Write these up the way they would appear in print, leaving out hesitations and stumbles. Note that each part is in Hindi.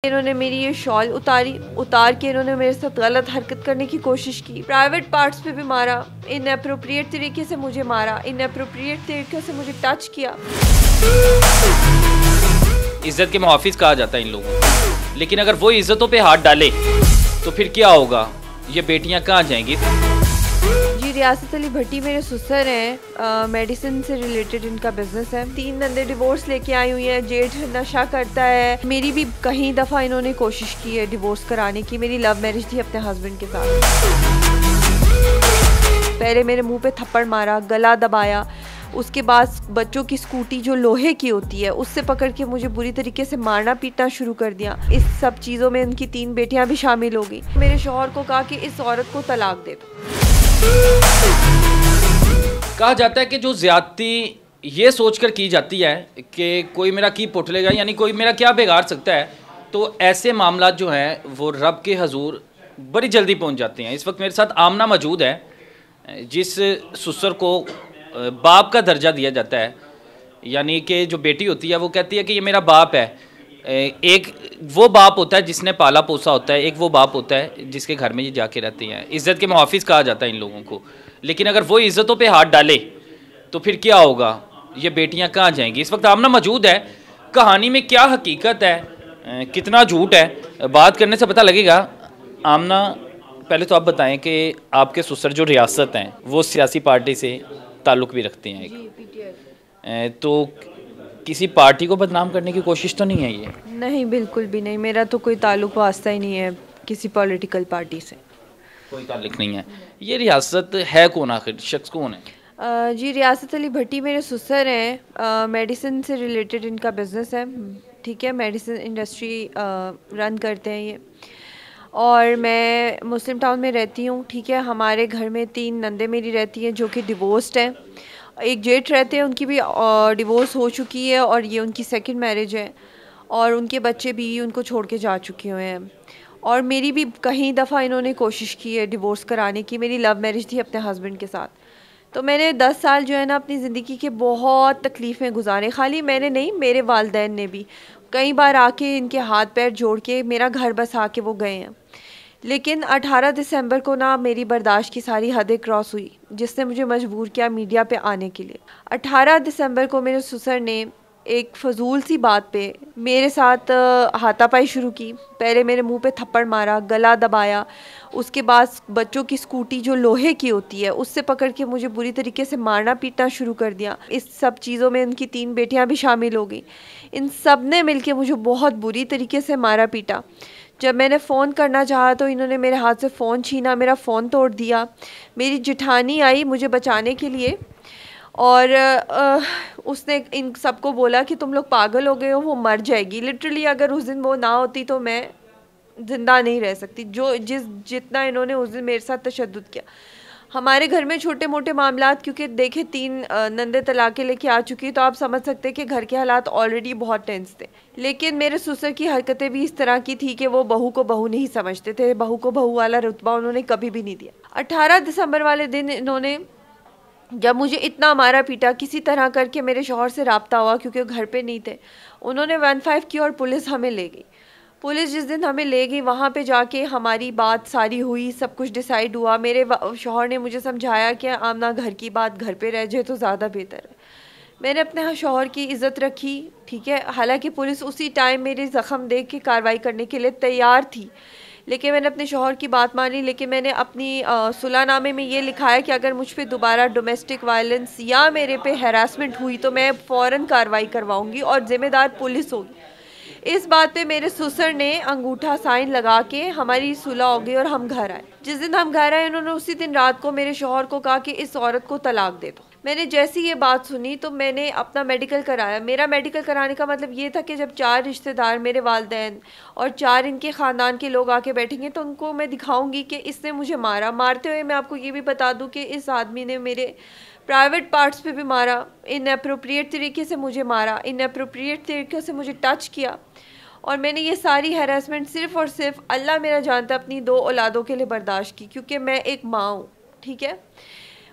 इन्होंने मेरी ये शॉल उतार के इन्होंने मेरे साथ गलत हरकत करने की कोशिश की। प्राइवेट पार्ट्स पे भी मारा, इनअप्रोप्रिएट तरीके से मुझे मारा, इनअप्रोप्रिएट तरीके से मुझे टच किया। इज्जत के मुहाफिज कहा जाता है इन लोगों को, लेकिन अगर वो इज्जतों पे हाथ डाले तो फिर क्या होगा? ये बेटियां कहाँ जाएंगी? जी, रियासत अली भट्टी मेरे ससुर हैं। मेडिसिन से रिलेटेड इनका बिजनेस है। 3 नंदे डिवोर्स लेके आई हुई हैं। जेठ नशा करता है। मेरी भी कई दफ़ा इन्होंने कोशिश की है डिवोर्स कराने की। मेरी लव मैरिज थी अपने हस्बैंड के साथ। पहले मेरे मुंह पे थप्पड़ मारा, गला दबाया, उसके बाद बच्चों की स्कूटी जो लोहे की होती है उससे पकड़ के मुझे बुरी तरीके से मारना पीटना शुरू कर दिया। इस सब चीज़ों में उनकी 3 बेटियां भी शामिल हो गई। मेरे शौहर को कहा कि इस औरत को तलाक दे दो। कहा जाता है कि जो ज्यादती ये सोचकर की जाती है कि कोई मेरा की पुट लेगा, यानी कोई मेरा क्या बिगाड़ सकता है, तो ऐसे मामला जो हैं वो रब के हजूर बड़ी जल्दी पहुंच जाते हैं। इस वक्त मेरे साथ आमना मौजूद है, जिस ससुर को बाप का दर्जा दिया जाता है, यानी कि जो बेटी होती है वो कहती है कि ये मेरा बाप है। एक वो बाप होता है जिसने पाला पोसा होता है, एक वो बाप होता है जिसके घर में ये जाके रहती हैं। इज़्ज़त के मुहाफिज कहा जाता है इन लोगों को, लेकिन अगर वो इज़्ज़तों पे हाथ डाले तो फिर क्या होगा? ये बेटियां कहाँ जाएंगी? इस वक्त आमना मौजूद है। कहानी में क्या हकीकत है, कितना झूठ है, बात करने से पता लगेगा। आमना, पहले तो आप बताएं कि आपके ससुर जो रियासत हैं वो सियासी पार्टी से ताल्लुक़ भी रखते हैं तो किसी पार्टी को बदनाम करने की कोशिश तो नहीं है ये? नहीं, बिल्कुल भी नहीं। मेरा तो कोई ताल्लुक वास्ता ही नहीं है किसी पॉलिटिकल पार्टी से। कोई ताल्लुक नहीं है। ये रियासत है कौन, आखिर शख्स कौन है? जी, रियासत अली भट्टी मेरे ससुर हैं। मेडिसिन से रिलेटेड इनका बिजनेस है। ठीक है, मेडिसिन इंडस्ट्री रन करते हैं ये। और मैं मुस्लिम टाउन में रहती हूँ। ठीक है, हमारे घर में 3 नंदे मेरी रहती हैं जो कि डिवोर्स्ड हैं। एक जेठ रहते हैं, उनकी भी डिवोर्स हो चुकी है और ये उनकी सेकंड मैरिज है, और उनके बच्चे भी उनको छोड़ के जा चुके हुए हैं। और मेरी भी कई दफ़ा इन्होंने कोशिश की है डिवोर्स कराने की। मेरी लव मैरिज थी अपने हस्बैंड के साथ। तो मैंने 10 साल जो है ना अपनी ज़िंदगी के बहुत तकलीफ़ें गुजारे। खाली मैंने नहीं, मेरे वालिदैन ने भी कई बार आके इनके हाथ पैर जोड़ के मेरा घर बसा के वो गए हैं। लेकिन 18 दिसंबर को ना मेरी बर्दाश्त की सारी हदें क्रॉस हुई, जिसने मुझे मजबूर किया मीडिया पे आने के लिए। 18 दिसंबर को मेरे ससुर ने एक फजूल सी बात पे मेरे साथ हाथापाई शुरू की। पहले मेरे मुंह पे थप्पड़ मारा, गला दबाया, उसके बाद बच्चों की स्कूटी जो लोहे की होती है उससे पकड़ के मुझे बुरी तरीके से मारना पीटना शुरू कर दिया। इस सब चीज़ों में उनकी 3 बेटियां भी शामिल हो गई। इन सब ने मिल के मुझे बहुत बुरी तरीके से मारा पीटा। जब मैंने फ़ोन करना चाहा तो इन्होंने मेरे हाथ से फ़ोन छीना, मेरा फ़ोन तोड़ दिया। मेरी जेठानी आई मुझे बचाने के लिए और उसने इन सबको बोला कि तुम लोग पागल हो गए हो, वो मर जाएगी। लिटरली अगर उस दिन वो ना होती तो मैं ज़िंदा नहीं रह सकती। जितना इन्होंने उस दिन मेरे साथ तशद्दुद किया। हमारे घर में छोटे मोटे मामलात, क्योंकि देखे 3 नंदे तलाक़ें लेके आ चुकी, तो आप समझ सकते हैं कि घर के हालात ऑलरेडी बहुत टेंस थे। लेकिन मेरे ससुर की हरकतें भी इस तरह की थी कि वो बहू को बहू नहीं समझते थे। बहू को बहू वाला रुतबा उन्होंने कभी भी नहीं दिया। 18 दिसंबर वाले दिन इन्होंने जब मुझे इतना मारा पीटा, किसी तरह करके मेरे शौहर से रब्ता हुआ क्योंकि वो घर पे नहीं थे। उन्होंने 15 की और पुलिस हमें ले गई। पुलिस जिस दिन हमें ले गई वहाँ पे जाके हमारी बात सारी हुई, सब कुछ डिसाइड हुआ। मेरे शौहर ने मुझे समझाया कि आमना घर की बात घर पे रह जाए तो ज़्यादा बेहतर है। मैंने अपने शौहर की इज़्ज़त रखी। ठीक है, हालांकि पुलिस उसी टाइम मेरे ज़ख़म देख के कार्रवाई करने के लिए तैयार थी, लेकिन मैंने अपने शौहर की बात मानी। लेकिन मैंने अपनी सुलहनामे में ये लिखा है कि अगर मुझ पर दोबारा डोमेस्टिक वायलेंस या मेरे पे हैरासमेंट हुई तो मैं फ़ौरन कार्रवाई करवाऊँगी और ज़िम्मेदार पुलिस होगी। इस बात पे मेरे ससुर ने अंगूठा साइन लगा के हमारी सुलह हो गई और हम घर आए। जिस दिन हम घर आए उन्होंने उसी दिन रात को मेरे शौहर को कहा कि इस औरत को तलाक दे दो। मैंने जैसी ये बात सुनी तो मैंने अपना मेडिकल कराया। मेरा मेडिकल कराने का मतलब ये था कि जब 4 रिश्तेदार, मेरे वालिदैन और 4 इनके ख़ानदान के लोग आके बैठेंगे तो उनको मैं दिखाऊंगी कि इसने मुझे मारा। मारते हुए मैं आपको ये भी बता दूं कि इस आदमी ने मेरे प्राइवेट पार्ट्स पे भी मारा, इनअप्रोप्रिएट तरीके से मुझे मारा, इनअप्रोप्रिएट तरीके से मुझे टच किया। और मैंने ये सारी हैरेसमेंट सिर्फ़ और सिर्फ अल्लाह मेरा जानता अपनी 2 औलादों के लिए बर्दाश्त की, क्योंकि मैं एक माँ हूँ। ठीक है,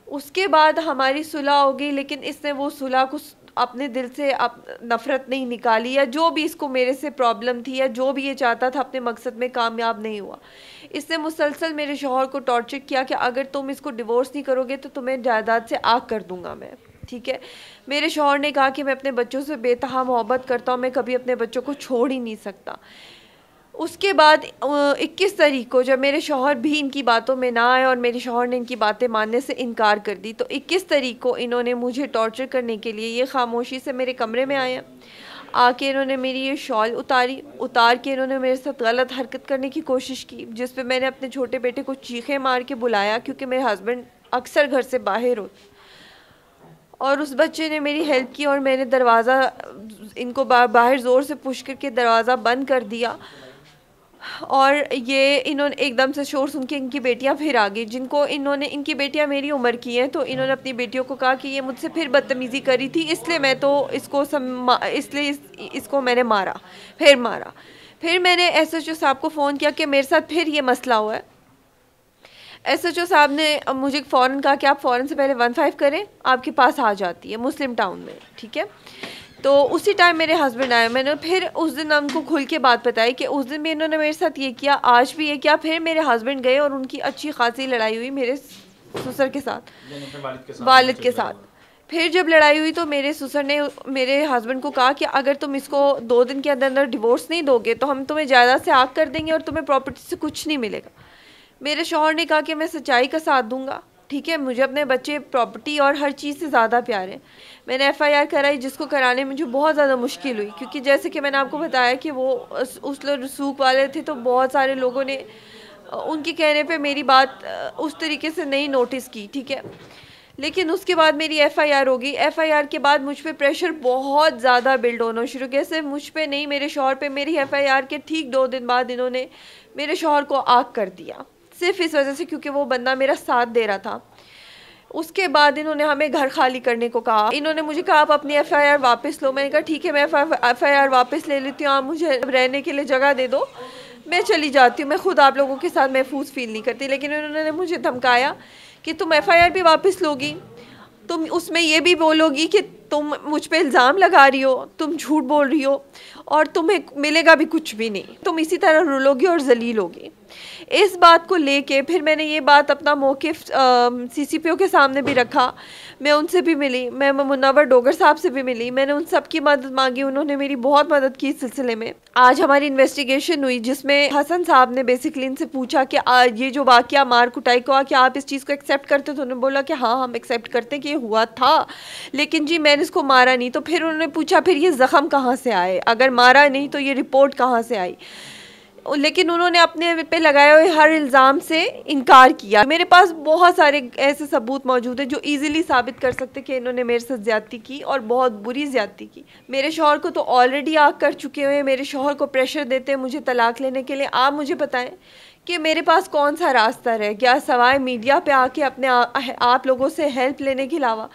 उसके बाद हमारी सुलह हो गई, लेकिन इसने वो सुलह को अपने दिल से नफ़रत नहीं निकाली, या जो भी इसको मेरे से प्रॉब्लम थी, या जो भी ये चाहता था अपने मकसद में कामयाब नहीं हुआ। इसने मुसलसल मेरे शौहर को टॉर्चर किया कि अगर तुम इसको डिवोर्स नहीं करोगे तो तुम्हें जायदाद से आग कर दूंगा मैं, ठीक है। मेरे शौहर ने कहा कि मैं अपने बच्चों से बेतहा मोहब्बत करता हूँ, मैं कभी अपने बच्चों को छोड़ ही नहीं सकता। उसके बाद 21 तारीख को जब मेरे शौहर भी इनकी बातों में ना आए और मेरे शौहर ने इनकी बातें मानने से इनकार कर दी, तो 21 तारीख को इन्होंने मुझे टॉर्चर करने के लिए ये खामोशी से मेरे कमरे में आए। आके इन्होंने मेरी ये शॉल उतार के इन्होंने मेरे साथ गलत हरकत करने की कोशिश की, जिस पे मैंने अपने छोटे बेटे को चीखे मार के बुलाया, क्योंकि मेरे हस्बैंड अक्सर घर से बाहर होते, और उस बच्चे ने मेरी हेल्प की और मैंने दरवाज़ा इनको बाहर ज़ोर से पुश करके दरवाज़ा बंद कर दिया। और ये इन्होंने एकदम से शोर सुन के इनकी बेटियां फिर आ गई, इनकी बेटियां मेरी उम्र की हैं, तो इन्होंने अपनी बेटियों को कहा कि ये मुझसे फिर बदतमीज़ी करी थी, इसलिए मैं तो इसको मैंने मारा। फिर मैंने SHO साहब को फ़ोन किया कि मेरे साथ फिर ये मसला हुआ है। SHO साहब ने मुझे फ़ौरन कहा कि आप फ़ौरन से पहले 15 करें, आपके पास आ जाती है मुस्लिम टाउन में, ठीक है। तो उसी टाइम मेरे हस्बैंड आए। मैंने फिर उस दिन उनको खुल के बात बताई कि उस दिन भी इन्होंने मेरे साथ ये किया, आज भी ये किया। फिर मेरे हस्बैंड गए और उनकी अच्छी खासी लड़ाई हुई मेरे ससुर के साथ, वालिद के साथ। फिर जब लड़ाई हुई तो मेरे ससुर ने मेरे हस्बैंड को कहा कि अगर तुम इसको 2 दिन के अंदर अंदर डिवोर्स नहीं दोगे तो हम तुम्हें जायदाद से आग कर देंगे और तुम्हें प्रॉपर्टी से कुछ नहीं मिलेगा। मेरे शौहर ने कहा कि मैं सच्चाई का साथ दूंगा, ठीक है, मुझे अपने बच्चे, प्रॉपर्टी और हर चीज़ से ज़्यादा प्यार है। मैंने FIR कराई, जिसको कराने में मुझे बहुत ज़्यादा मुश्किल हुई, क्योंकि जैसे कि मैंने आपको बताया कि वो उस रसूख वाले थे, तो बहुत सारे लोगों ने उनके कहने पे मेरी बात उस तरीके से नहीं नोटिस की, ठीक है। लेकिन उसके बाद मेरी FIR हो गई। FIR के बाद मुझ पे प्रेशर बहुत ज़्यादा बिल्ड होना शुरू किया, सिर्फ मुझ पे नहीं, मेरे शौहर पे। मेरी FIR के ठीक 2 दिन बाद इन्होंने मेरे शौहर को आग कर दिया, सिर्फ इस वजह से क्योंकि वो बंदा मेरा साथ दे रहा था। उसके बाद इन्होंने हमें घर खाली करने को कहा। इन्होंने मुझे कहा आप अपनी FIR वापस लो। मैंने कहा ठीक है, मैं FIR वापस ले लेती हूँ, आप मुझे रहने के लिए जगह दे दो, मैं चली जाती हूँ, मैं खुद आप लोगों के साथ महफूज फील नहीं करती। लेकिन उन्होंने मुझे धमकाया कि तुम FIR भी वापस लोगी, तुम उसमें ये भी बोलोगी कि तुम मुझ पे इल्ज़ाम लगा रही हो, तुम झूठ बोल रही हो, और तुम्हें मिलेगा भी कुछ भी नहीं, तुम इसी तरह रुलोगी और जलील होगी। इस बात को लेके फिर मैंने ये बात अपना मौक़िफ़ CCPO के सामने भी रखा। मैं उनसे भी मिली, मैं मुनव्वर डोगर साहब से भी मिली, मैंने उन सब की मदद मांगी, उन्होंने मेरी बहुत मदद की इस सिलसिले में। आज हमारी इन्वेस्टिगेशन हुई, जिसमें हसन साहब ने बेसिकली इनसे पूछा कि ये जो वाक़या मार कुटाई का, क्या आप इस चीज़ को एक्सेप्ट करते? तो उन्होंने बोला कि हाँ, हम एक्सेप्ट करते हैं कि ये हुआ था, लेकिन जी मैंने इसको मारा नहीं। तो फिर उन्होंने पूछा फिर ये ज़ख़म कहाँ से आए, अगर मारा नहीं तो ये रिपोर्ट कहाँ से आई? लेकिन उन्होंने अपने पे लगाए हुए हर इल्ज़ाम से इनकार किया। मेरे पास बहुत सारे ऐसे सबूत मौजूद हैं जो इजीली साबित कर सकते कि इन्होंने मेरे साथ ज़्यादती की, और बहुत बुरी ज़्यादती की। मेरे शौहर को तो ऑलरेडी आग कर चुके हुए हैं, मेरे शौहर को प्रेशर देते हैं मुझे तलाक लेने के लिए। आप मुझे बताएं कि मेरे पास कौन सा रास्ता रह गया सिवाय मीडिया पे आके अपने आप लोगों से हेल्प लेने के अलावा?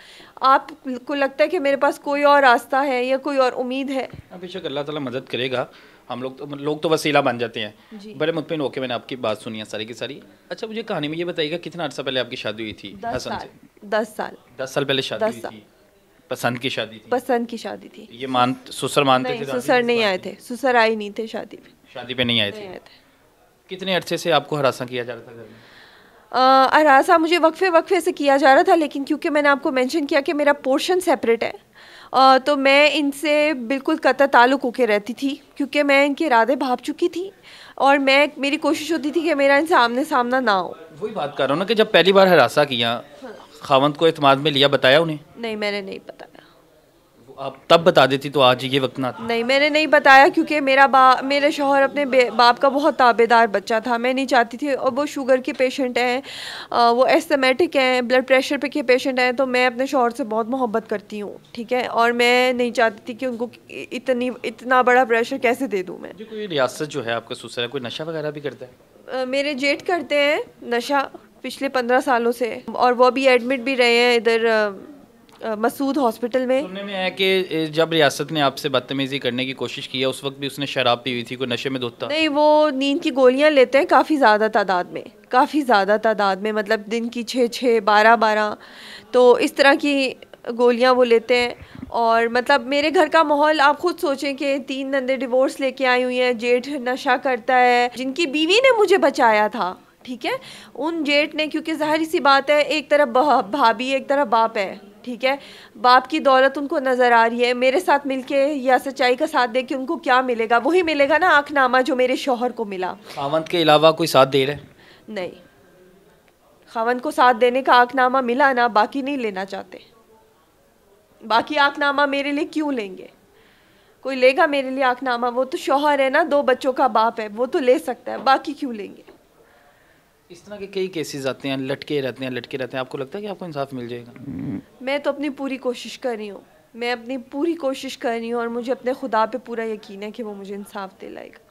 आपको लगता है कि मेरे पास कोई और रास्ता है या कोई और उम्मीद है? बेशक अल्लाह ताला मदद करेगा, हम लोग तो वसीला बन जाते हैं। बड़े मुतमिन होकर मैंने आपकी बात सुनी है सारी की सारी। अच्छा, मुझे कहानी में ये बताइएगा, कितना अर्सा पहले आपकी शादी हुई थी हसन से? 10 साल। 10 साल पहले शादी हुई थी। पसंद की शादी थी? पसंद की शादी थी। ये ससुर मानते थे? ससुर नहीं आए थे, ससुर आए नहीं थे शादी पे नहीं आए थे। कितने अरसे से आपको हरासा किया जा रहा था घर में? हरासा मुझे वक्फे से किया जा रहा था, लेकिन क्योंकि मैंने आपको मेंशन किया कि मेरा पोर्शन सेपरेट है, तो मैं इनसे बिल्कुल कतई ताल्लुक़ होके रहती थी, क्योंकि मैं इनके इरादे भाप चुकी थी और मेरी कोशिश होती थी कि मेरा इनसे आमने सामना ना हो। वही बात कर रहा हूँ ना कि जब पहली बार हरासा किया, खावंद को एतमाद में लिया, बताया उन्हें? नहीं, मैंने नहीं बताया। आप तब बता देती तो आज ये वक्त ना। नहीं, मैंने नहीं बताया, क्योंकि मेरे शौहर अपने बाप का बहुत ताबेदार बच्चा था। मैं नहीं चाहती थी, और वो शुगर के पेशेंट हैं, वो एस्थमेटिक हैं, ब्लड प्रेशर पे के पेशेंट हैं, तो मैं अपने शौहर से बहुत मोहब्बत करती हूँ, ठीक है, और मैं नहीं चाहती थी कि उनको इतना बड़ा प्रेशर कैसे दे दूँ मैं। कोई रियासत जो है आपका ससुर है, कोई नशा वगैरह भी करता है? मेरे जेठ करते हैं नशा पिछले 15 सालों से, और वो भी एडमिट भी रहे हैं इधर मसूद हॉस्पिटल में। सुनने में आया कि जब रियासत ने आपसे बदतमीजी करने की कोशिश की है, उस वक्त भी उसने शराब पी हुई थी, कोई नशे में धुत था? नहीं, वो नींद की गोलियां लेते हैं काफ़ी ज़्यादा तादाद में, मतलब दिन की 6-6, 12-12, तो इस तरह की गोलियां वो लेते हैं। और मतलब मेरे घर का माहौल आप खुद सोचें कि 3 नंदे डिवोर्स लेके आई हुई हैं, जेठ नशा करता है, जिनकी बीवी ने मुझे बचाया था, ठीक है, उन जेठ ने, क्योंकि ज़ाहिर सी बात है एक तरफ भाभी एक तरफ बाप है, ठीक है, बाप की दौलत उनको नज़र आ रही है, मेरे साथ मिलके या सच्चाई का साथ दे के उनको क्या मिलेगा? वही मिलेगा ना आखनामा जो मेरे शौहर को मिला। खावंद के अलावा कोई साथ दे रहा है? नहीं, खावंद को साथ देने का आखनामा मिला ना, बाकी नहीं लेना चाहते। बाकी आखनामा मेरे लिए क्यों लेंगे? कोई लेगा मेरे लिए आखनामा? वो तो शौहर है ना, 2 बच्चों का बाप है, वो तो ले सकता है, बाकी क्यों लेंगे? इस तरह के कई केसेस आते हैं, लटके रहते हैं लटके रहते हैं, आपको लगता है कि आपको इंसाफ मिल जाएगा? मैं तो अपनी पूरी कोशिश कर रही हूँ, मैं अपनी पूरी कोशिश कर रही हूँ, और मुझे अपने खुदा पे पूरा यकीन है कि वो मुझे इंसाफ दिलाएगा।